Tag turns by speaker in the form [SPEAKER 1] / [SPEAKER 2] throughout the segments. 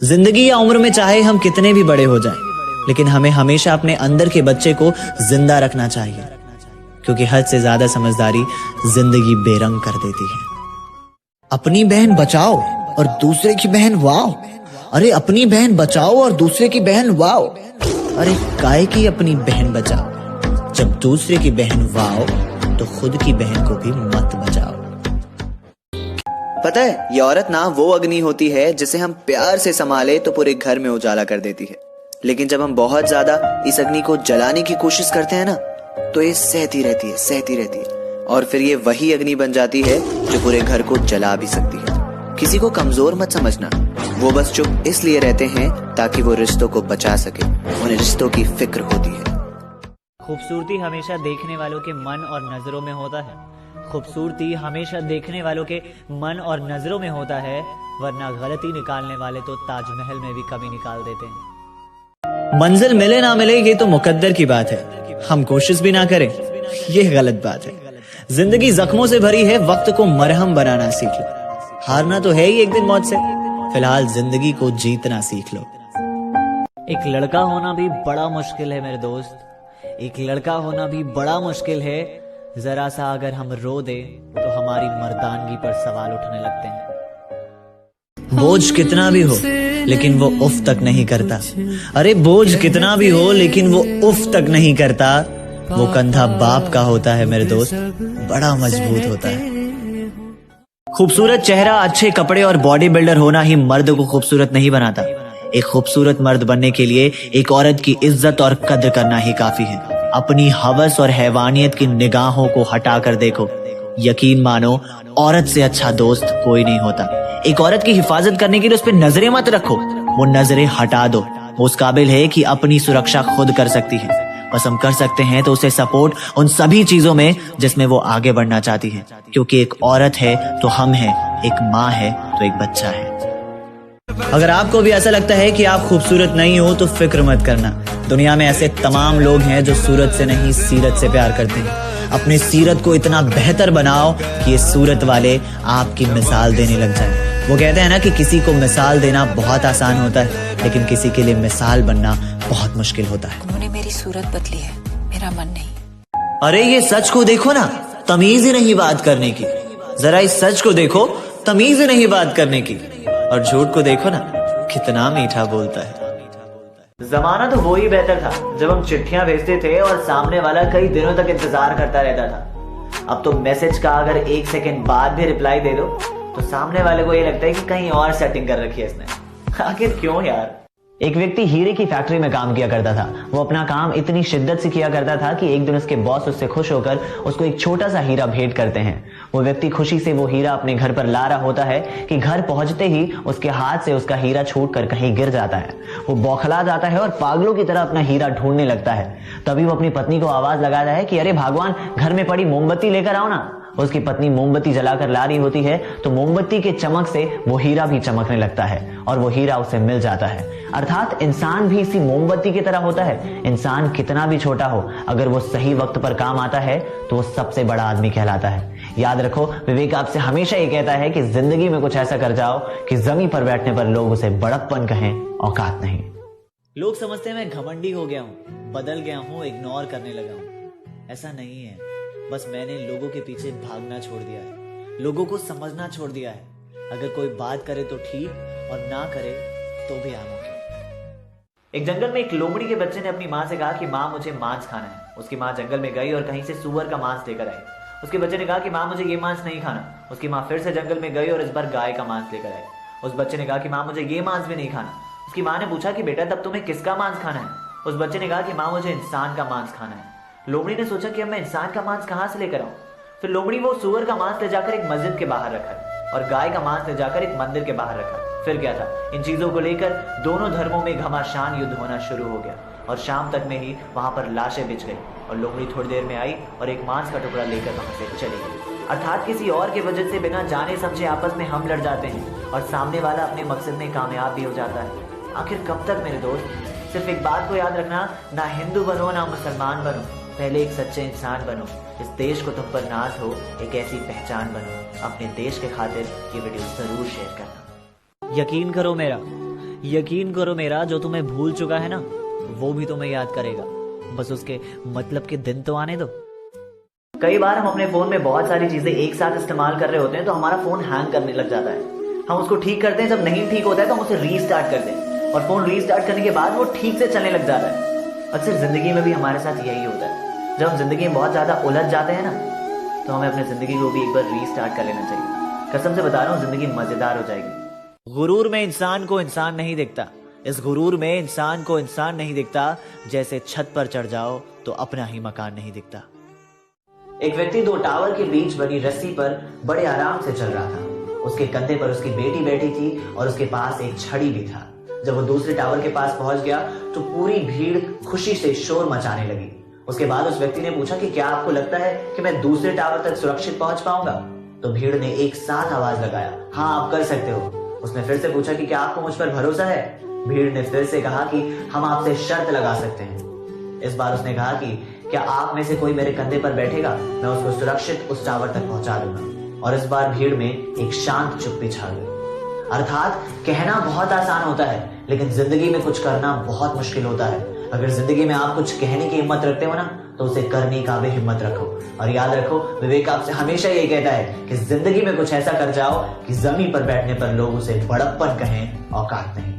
[SPEAKER 1] जिंदगी या उम्र में चाहे हम कितने भी बड़े हो जाएं, लेकिन हमें हमेशा अपने अंदर के बच्चे को जिंदा रखना चाहिए, क्योंकि हद से ज्यादा समझदारी जिंदगी बेरंग कर देती है। अपनी बहन बचाओ और दूसरे की बहन वाओ। अरे अपनी बहन बचाओ और दूसरे की बहन वाओ। अरे काय की अपनी बहन बचाओ, जब दूसरे की बहन वाओ तो खुद की बहन को भी मत बचाओ। पता है, ये औरत ना वो अग्नि होती है जिसे हम प्यार से संभाले तो पूरे घर में उजाला कर देती है, लेकिन जब हम बहुत ज्यादा इस अग्नि को जलाने की कोशिश करते हैं ना, तो ये सहती रहती है और फिर ये वही अग्नि बन जाती है जो पूरे घर को जला भी सकती है। किसी को कमजोर मत समझना, वो बस चुप इसलिए रहते हैं ताकि वो रिश्तों को बचा सके, उन्हें रिश्तों की फिक्र होती है।
[SPEAKER 2] खूबसूरती हमेशा देखने वालों के मन और नजरों में होता है। खूबसूरती हमेशा देखने वालों के मन और नजरों में होता है, वरना गलती निकालने वाले तो ताजमहल में भी कमी निकाल देते हैं।
[SPEAKER 1] मंजिल मिले ना मिले ये तो मुकद्दर की बात है, हम कोशिश भी ना करें ये गलत बात है। जिंदगी जख्मों से भरी है, वक्त को मरहम बनाना सीख लो। हारना तो है ही एक दिन मौत से, फिलहाल जिंदगी को जीतना सीख लो।
[SPEAKER 2] एक लड़का होना भी बड़ा मुश्किल है मेरे दोस्त, एक लड़का होना भी बड़ा मुश्किल है। जरा सा अगर हम रो दे तो हमारी मर्दानगी पर सवाल उठने लगते हैं।
[SPEAKER 1] बोझ कितना भी हो लेकिन वो उफ तक नहीं करता। अरे बोझ कितना भी हो लेकिन वो उफ तक नहीं करता। वो कंधा बाप का होता है मेरे दोस्त, बड़ा मजबूत होता है। खूबसूरत चेहरा, अच्छे कपड़े और बॉडी बिल्डर होना ही मर्द को खूबसूरत नहीं बनाता। एक खूबसूरत मर्द बनने के लिए एक औरत की इज्जत और कद्र करना ही काफी है। अपनी हवस और हैवानियत की निगाहों को हटाकर देखो, यकीन मानो औरत से अच्छा दोस्त कोई नहीं होता। एक औरत की हिफाजत करने के लिए उस पर नजरें मत रखो, वो नजरें हटा दो। वो उस काबिल है कि अपनी सुरक्षा खुद कर सकती है। बस हम कर सकते हैं तो उसे सपोर्ट उन सभी चीजों में जिसमें वो आगे बढ़ना चाहती है, क्योंकि एक औरत है तो हम हैं, एक माँ है तो एक बच्चा है। अगर आपको भी ऐसा लगता है कि आप खूबसूरत नहीं हो तो फिक्र मत करना। दुनिया में ऐसे तमाम लोग हैं जो सूरत से नहीं सीरत से प्यार करते हैं। अपने सीरत को इतना बेहतर बनाओ कि ये सूरत वाले आपकी मिसाल देने लग जाएं। वो कहते हैं ना कि किसी को मिसाल देना बहुत आसान होता है, लेकिन किसी के लिए मिसाल बनना बहुत मुश्किल होता है।
[SPEAKER 3] उन्होंने मेरी सूरत बदली है, मेरा मन नहीं।
[SPEAKER 1] अरे ये सच को देखो ना, तमीज ही नहीं बात करने की। जरा इस सच को देखो, तमीज ही नहीं बात करने की। और झूठ को देखो ना, कितना मीठा बोलता है।
[SPEAKER 2] जमाना तो वो ही बेहतर था जब हम चिट्ठियां भेजते थे और सामने वाला कई दिनों तक इंतजार करता रहता था। अब तो मैसेज का अगर 1 सेकंड बाद भी रिप्लाई दे दो तो सामने वाले को ये लगता है कि कहीं और सेटिंग कर रखी है इसने। आखिर क्यों यार। एक व्यक्ति हीरे की फैक्ट्री में काम किया करता था। वो अपना काम इतनी शिद्दत से किया करता था कि एक दिन उसके बॉस उससे खुश होकर उसको एक छोटा सा हीरा भेंट करते हैं। वो व्यक्ति खुशी से वो हीरा अपने घर पर ला रहा होता है कि घर पहुंचते ही उसके हाथ से उसका हीरा छूटकर कहीं गिर जाता है। वो बौखला जाता है और पागलों की तरह अपना हीरा ढूंढने लगता है। तभी वो अपनी पत्नी को आवाज लगाता है कि अरे भगवान, घर में पड़ी मोमबत्ती लेकर आओ ना। उसकी पत्नी मोमबत्ती जलाकर ला रही होती है तो मोमबत्ती के चमक से वो हीरा भी चमकने लगता है और वो हीरा उसे मिल जाता है। अर्थात इंसान भी इसी मोमबत्ती की तरह होता है। इंसान कितना भी छोटा हो, अगर वो सही वक्त पर काम आता है तो वो सबसे बड़ा आदमी कहलाता है। याद रखो, विवेक आपसे हमेशा ये कहता है कि जिंदगी में कुछ ऐसा कर जाओ कि जमीन पर बैठने पर लोग उसे बड़प्पन कहें, औकात नहीं। लोग समझते हैं मैं घमंडी हो गया हूँ, बदल गया हूँ, इग्नोर करने लगा हूँ। ऐसा नहीं है, बस मैंने लोगों के पीछे भागना छोड़ दिया है, लोगों को समझना छोड़ दिया है। अगर कोई बात करे तो ठीक और ना करे तो भी आम ओके। एक जंगल में एक लोमड़ी के बच्चे ने अपनी माँ से कहा कि माँ मुझे मांस खाना है। उसकी माँ जंगल में गई और कहीं से सूअर का मांस लेकर आई। उसके बच्चे ने कहा कि माँ मुझे ये मांस नहीं खाना। उसकी माँ फिर से जंगल में गई और इस बार गाय का मांस लेकर आई। उस बच्चे ने कहा कि माँ मुझे ये मांस भी नहीं खाना। उसकी माँ ने पूछा कि बेटा तब तुम्हें किसका मांस खाना है। उस बच्चे ने कहा कि माँ मुझे इंसान का मांस खाना है। लोमड़ी ने सोचा कि अब मैं इंसान का मांस कहां से लेकर आऊं। फिर लोमड़ी वो सूअर का मांस ले जाकर एक मस्जिद के बाहर रखा और गाय का मांस ले जाकर एक मंदिर के बाहर रखा। फिर क्या था, इन चीजों को लेकर दोनों धर्मों में घमासान युद्ध होना शुरू हो गया और शाम तक में ही वहां पर लाशें बिछ गई और लोमड़ी थोड़ी देर में आई और एक मांस का टुकड़ा लेकर वहां से चली गई। अर्थात किसी और की वजह से बिना जाने समझे आपस में हम लड़ जाते हैं और सामने वाला अपने मकसद में कामयाब भी हो जाता है। आखिर कब तक मेरे दोस्त। सिर्फ एक बात को याद रखना, ना हिंदू बनो ना मुसलमान बनो, पहले एक सच्चे इंसान बनो। इस देश को तुम पर नाज हो, एक ऐसी पहचान बनो। अपने देश के खातिर ये वीडियो जरूर शेयर करना। यकीन करो मेरा, यकीन करो मेरा, जो तुम्हें भूल चुका है ना वो भी तुम्हें याद करेगा, बस उसके मतलब के दिन तो आने दो। कई बार हम अपने फोन में बहुत सारी चीजें एक साथ इस्तेमाल कर रहे होते हैं तो हमारा फोन हैंग करने लग जाता है। हम उसको ठीक करते हैं, जब नहीं ठीक होता है तो हम उसे रीस्टार्ट करते हैं और फोन रीस्टार्ट करने के बाद वो ठीक से चलने लग जाता है। अक्सर जिंदगी में भी हमारे साथ यही होता है। जब हम जिंदगी में बहुत ज्यादा उलझ जाते हैं ना तो हमें अपनी जिंदगी को भी एक बार रीस्टार्ट कर लेना चाहिए। कसम से बता रहा हूँ, जिंदगी मजेदार हो जाएगी। गुरूर में इंसान को इंसान नहीं दिखता, इस गुरूर में इंसान को इंसान नहीं दिखता, जैसे छत पर चढ़ जाओ तो अपना ही मकान नहीं दिखता। एक व्यक्ति 2 टावर के बीच बनी रस्सी पर बड़े आराम से चल रहा था। उसके कंधे पर उसकी बेटी बैठी थी और उसके पास एक छड़ी भी था। जब वो दूसरे टावर के पास पहुंच गया तो पूरी भीड़ खुशी से शोर मचाने लगी। उसके बाद उस व्यक्ति ने पूछा कि क्या आपको लगता है कि मैं दूसरे टावर तक सुरक्षित पहुंच पाऊंगा? तो भीड़ ने एक साथ आवाज लगाया, हाँ आप कर सकते हो। उसने फिर से पूछा कि क्या आपको मुझ पर भरोसा है? भीड़ ने फिर से कहा कि हम आपसे शर्त लगा सकते हैं। इस बार उसने कहा कि क्या आप में से कोई मेरे कंधे पर बैठेगा, मैं उसको सुरक्षित उस टावर तक पहुंचा दूंगा। और इस बार भीड़ में एक शांत चुप्पी छा गई। अर्थात कहना बहुत आसान होता है लेकिन जिंदगी में कुछ करना बहुत मुश्किल होता है। अगर जिंदगी में आप कुछ कहने की हिम्मत रखते हो ना तो उसे करने का भी हिम्मत रखो। और याद रखो, विवेक आपसे हमेशा ये कहता है कि जिंदगी में कुछ ऐसा कर जाओ कि जमीन पर बैठने पर लोग उसे बड़प्पन कहें, औकात नहीं।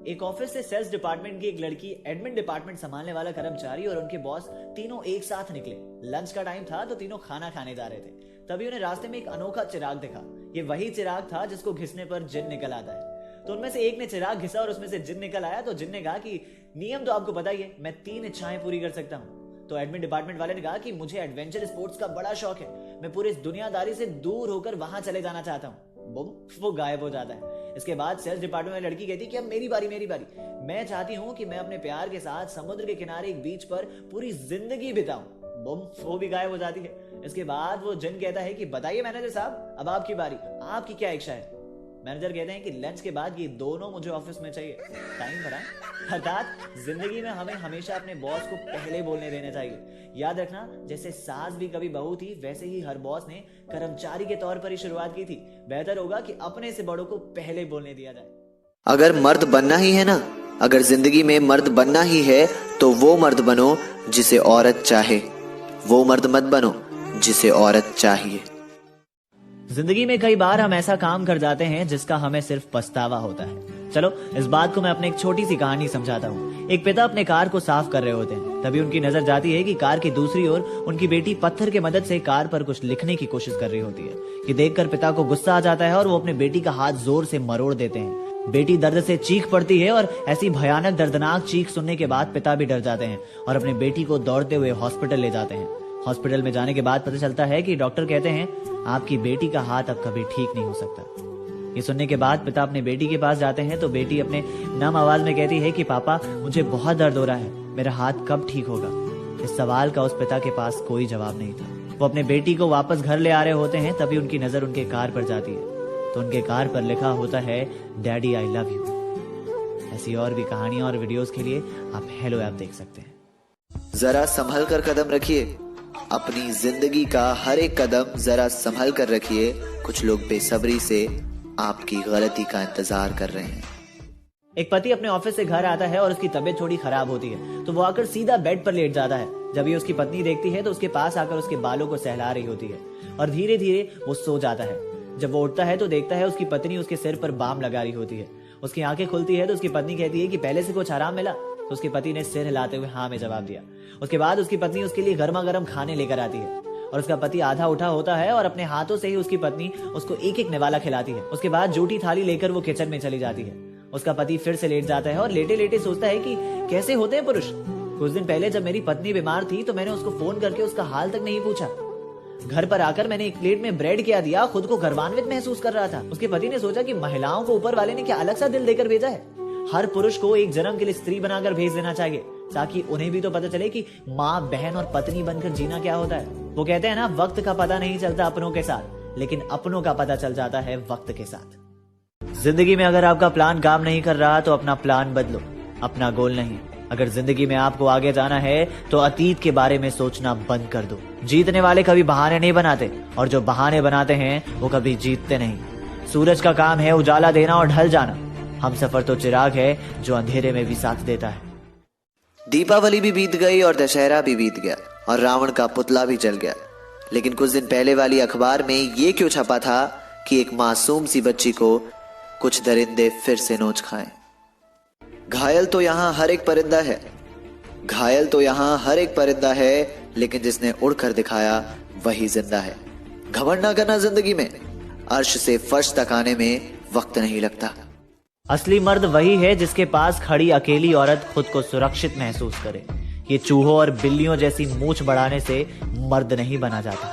[SPEAKER 2] एक ऑफिस से सेल्स डिपार्टमेंट की एक लड़की, एडमिन डिपार्टमेंट संभालने वाला कर्मचारी और उनके बॉस तीनों एक साथ निकले। लंच का टाइम था तो तीनों खाना खाने जा रहे थे। तभी उन्हें रास्ते में एक अनोखा चिराग दिखा। ये वही चिराग था जिसको घिसने पर जिन निकल आता है। तो उनमें से एक ने चिराग घिसा और उसमें से जिन निकल आया। तो जिन ने कहा कि नियम तो आपको पता ही है, मैं 3 इच्छाएं पूरी कर सकता हूँ। तो एडमिन डिपार्टमेंट वाले ने कहा कि मुझे एडवेंचर स्पोर्ट्स का बड़ा शौक है, मैं पूरे इस दुनियादारी से दूर होकर वहां चले जाना चाहता हूँ। बुम, वो गायब हो जाता है। इसके बाद सेल्स डिपार्टमेंट में लड़की कहती कि अब मेरी बारी। मैं चाहती हूँ कि मैं अपने प्यार के साथ समुद्र के किनारे एक बीच पर पूरी जिंदगी बिताऊं। बुम, वो भी गायब हो जाती है। इसके बाद वो जिन कहता है कि बताइए मैनेजर साहब, अब आपकी बारी, आपकी क्या इच्छा है? मैनेजर कहते हैं कि लंच के बाद ये दोनों मुझे ऑफिस में चाहिए, टाइम पर आए। अर्थात जिंदगी में हमें हमेशा अपने बॉस को पहले बोलने देना चाहिए। याद रखना, जैसे सास भी कभी बहू थी, वैसे ही हर बॉस ने कर्मचारी के तौर पर ही शुरुआत की थी। बेहतर होगा कि अपने से बड़ों को पहले बोलने दिया जाए।
[SPEAKER 4] अगर मर्द बनना ही है ना, अगर जिंदगी में मर्द बनना ही है तो वो मर्द बनो जिसे औरत चाहे, वो मर्द मत बनो जिसे औरत चाहिए।
[SPEAKER 2] जिंदगी में कई बार हम ऐसा काम कर जाते हैं जिसका हमें सिर्फ पछतावा होता है। चलो इस बात को मैं अपने एक छोटी सी कहानी समझाता हूँ। एक पिता अपने कार को साफ कर रहे होते हैं, तभी उनकी नजर जाती है कि कार की दूसरी ओर उनकी बेटी पत्थर की मदद से कार पर कुछ लिखने की कोशिश कर रही होती है। ये देखकर पिता को गुस्सा आ जाता है और वो अपने बेटी का हाथ जोर से मरोड़ देते हैं। बेटी दर्द से चीख पड़ती है और ऐसी भयानक दर्दनाक चीख सुनने के बाद पिता भी डर जाते हैं और अपने बेटी को दौड़ते हुए हॉस्पिटल ले जाते हैं। हॉस्पिटल में जाने के बाद पता चलता है कि डॉक्टर कहते हैं आपकी बेटी का हाथ अब कभी ठीक नहीं हो सकता। ये सुनने के बाद पिता अपने बेटी के पास जाते हैं तो बेटी अपने नम आवाज में कहती है कि पापा मुझे बहुत दर्द हो रहा है, मेरा हाथ कब ठीक होगा? इस सवाल का उस पिता के पास कोई जवाब नहीं था। वो अपने बेटी को वापस घर ले आ रहे होते हैं, तभी उनकी नजर उनके कार पर जाती है। तो उनके कार पर लिखा होता है डैडी आई लव यू। ऐसी और भी कहानियां और वीडियोस के लिए आप हेलो ऐप देख सकते हैं।
[SPEAKER 4] जरा संभल कर कदम रखिए, अपनी जिंदगी का हर एक कदम जरा संभल कर रखिए। कुछ लोग बेसब्री से आपकी गलती का इंतजार कर रहे हैं।
[SPEAKER 2] एक पति अपने ऑफिस से घर आता है और उसकी तबीयत थोड़ी खराब होती है, तो वो आकर सीधा बेड पर लेट जाता है। जब ये उसकी पत्नी देखती है तो उसके पास आकर उसके बालों को सहला रही होती है और धीरे धीरे वो सो जाता है। जब वो उठता है तो देखता है उसकी पत्नी उसके सिर पर बाम लगा रही होती है। उसकी आंखें खुलती है तो उसकी पत्नी कहती है कि पहले से कुछ आराम मिला? तो उसके पति ने सिर हिलाते हुए हाँ में जवाब दिया। उसके बाद उसकी पत्नी उसके लिए गर्मा गर्म खाने लेकर आती है और उसका पति आधा उठा होता है और अपने हाथों से ही उसकी पत्नी उसको एक एक निवाला खिलाती है। उसके बाद जूठी थाली लेकर वो किचन में चली जाती है। उसका पति फिर से लेट जाता है और लेटे लेटे सोचता है कि कैसे होते हैं पुरुष। कुछ दिन पहले जब मेरी पत्नी बीमार थी तो मैंने उसको फोन करके उसका हाल तक नहीं पूछा। घर पर आकर मैंने एक प्लेट में ब्रेड क्या दिया, खुद को गर्वान्वित महसूस कर रहा था। उसके पति ने सोचा कि महिलाओं को ऊपर वाले ने क्या अलग सा दिल देकर भेजा है। हर पुरुष को एक जन्म के लिए स्त्री बनाकर भेज देना चाहिए ताकि उन्हें भी तो पता चले कि माँ, बहन और पत्नी बनकर जीना क्या होता है। वो कहते हैं ना, वक्त का पता नहीं चलता अपनों के साथ, लेकिन अपनों का पता चल जाता है वक्त के साथ। जिंदगी में अगर आपका प्लान काम नहीं कर रहा तो अपना प्लान बदलो, अपना गोल नहीं। अगर जिंदगी में आपको आगे जाना है तो अतीत के बारे में सोचना बंद कर दो। जीतने वाले कभी बहाने नहीं बनाते और जो बहाने बनाते हैं वो कभी जीतते नहीं। सूरज का काम है उजाला देना और ढल जाना, हम सफर तो चिराग है जो अंधेरे में भी साथ देता है।
[SPEAKER 4] दीपावली भी बीत गई और दशहरा भी बीत गया और रावण का पुतला भी जल गया, लेकिन कुछ दिन पहले वाली अखबार में ये क्यों छपा था कि एक मासूम सी बच्ची को कुछ दरिंदे फिर से नोच खाएं। घायल तो यहां हर एक परिंदा है, घायल तो यहां हर एक परिंदा है, लेकिन जिसने उड़कर दिखाया वही जिंदा है। घमंड ना करना जिंदगी में, अर्श से फर्श तक आने में वक्त नहीं लगता।
[SPEAKER 2] असली मर्द वही है जिसके पास खड़ी अकेली औरत खुद को सुरक्षित महसूस करे। ये चूहों और बिल्लियों जैसी मूंछ बढ़ाने से मर्द नहीं बना जाता।